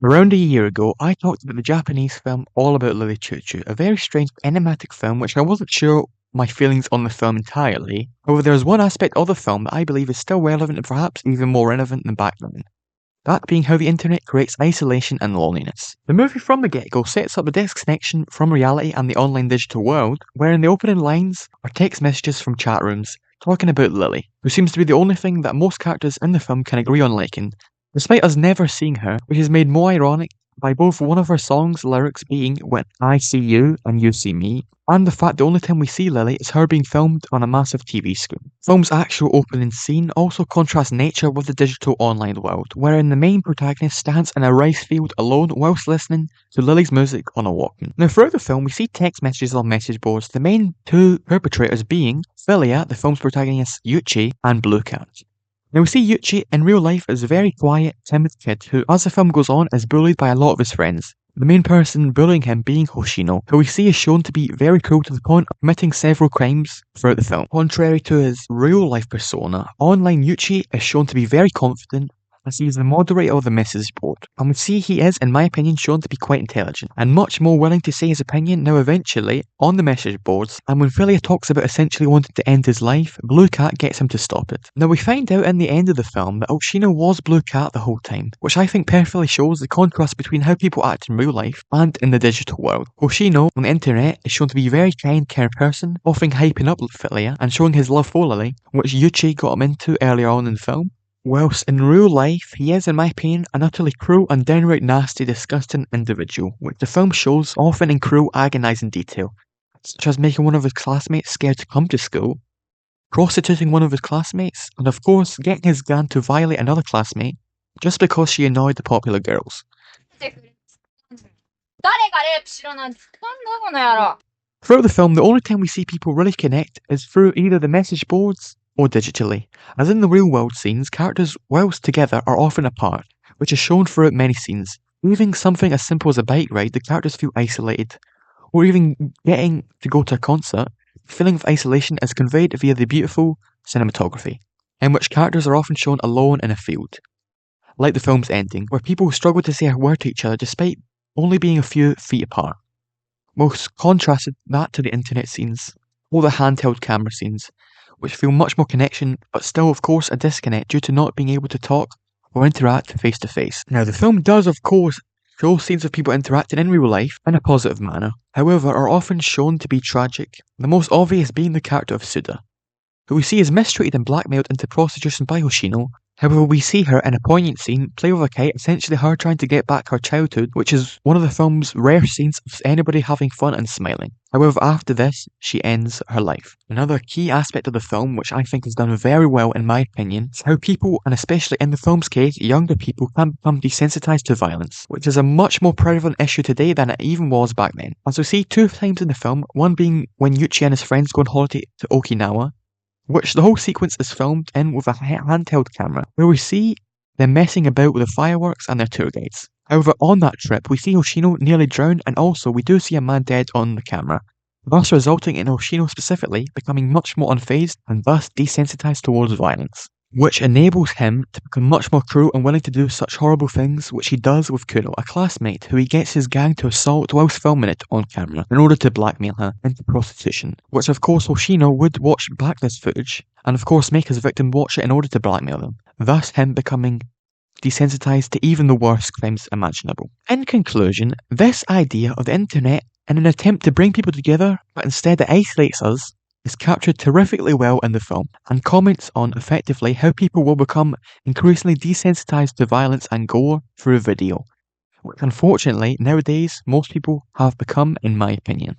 Around a year ago, I talked about the Japanese film All About Lily Chou-Chou, a very strange enigmatic film which I wasn't sure my feelings on the film entirely. However, there is one aspect of the film that I believe is still relevant and perhaps even more relevant than back then. That being how the internet creates isolation and loneliness. The movie from the get-go sets up the disconnection from reality and the online digital world, where in the opening lines are text messages from chat rooms talking about Lily, who seems to be the only thing that most characters in the film can agree on liking, despite us never seeing her, which is made more ironic by both one of her song's lyrics being "When I see you and you see me," and the fact the only time we see Lily is her being filmed on a massive TV screen. The film's actual opening scene also contrasts nature with the digital online world, wherein the main protagonist stands in a rice field alone whilst listening to Lily's music on a Walkman. Now throughout the film we see text messages on message boards, the main two perpetrators being Philia, the film's protagonist Yuchi, and Blue Cat. Now we see Yuchi in real life as a very quiet, timid kid who, as the film goes on, is bullied by a lot of his friends. The main person bullying him being Hoshino, who we see is shown to be very cruel to the point of committing several crimes throughout the film. Contrary to his real life persona, online Yuchi is shown to be very confident as he is the moderator of the message board. And we see he is, in my opinion, shown to be quite intelligent and much more willing to say his opinion now eventually on the message boards, and when Philia talks about essentially wanting to end his life, Blue Cat gets him to stop it. Now we find out in the end of the film that Hoshino was Blue Cat the whole time, which I think perfectly shows the contrast between how people act in real life and in the digital world. Hoshino on the internet is shown to be a very kind, caring person, often hyping up Philia and showing his love for Lily, which Yuchi got him into earlier on in the film. Whilst in real life, he is, in my opinion, an utterly cruel and downright nasty, disgusting individual, which the film shows often in cruel, agonising detail, such as making one of his classmates scared to come to school, prostituting one of his classmates, and of course, getting his gang to violate another classmate just because she annoyed the popular girls. Throughout the film, the only time we see people really connect is through either the message boards or digitally. As in the real world scenes, characters, whilst together, are often apart, which is shown throughout many scenes. Even something as simple as a bike ride, the characters feel isolated. Or even getting to go to a concert, the feeling of isolation is conveyed via the beautiful cinematography, in which characters are often shown alone in a field. Like the film's ending, where people struggle to say a word to each other despite only being a few feet apart. Most contrasted that to the internet scenes, or the handheld camera scenes, which feel much more connection, but still of course a disconnect due to not being able to talk or interact face to face. Now the film does of course show scenes of people interacting in real life in a positive manner, however are often shown to be tragic, the most obvious being the character of Suda, who we see is mistreated and blackmailed into prostitution by Hoshino. However, we see her in a poignant scene play with a kite, essentially her trying to get back her childhood, which is one of the film's rare scenes of anybody having fun and smiling. However, after this, she ends her life. Another key aspect of the film, which I think is done very well in my opinion, is how people, and especially in the film's case, younger people, can become desensitized to violence, which is a much more prevalent issue today than it even was back then. As we see two times in the film, one being when Yuchi and his friends go on holiday to Okinawa, which the whole sequence is filmed in with a handheld camera, where we see them messing about with the fireworks and their tour guides. However, on that trip, we see Hoshino nearly drown, and also we do see a man dead on the camera, thus resulting in Hoshino specifically becoming much more unfazed and thus desensitized towards violence, which enables him to become much more cruel and willing to do such horrible things, which he does with Kuro, a classmate who he gets his gang to assault whilst filming it on camera in order to blackmail her into prostitution, which of course Hoshino would watch back this footage and of course make his victim watch it in order to blackmail them, thus him becoming desensitized to even the worst crimes imaginable. In conclusion, this idea of the internet in an attempt to bring people together but instead it isolates us is captured terrifically well in the film and comments on effectively how people will become increasingly desensitized to violence and gore through video, which unfortunately nowadays most people have become, in my opinion.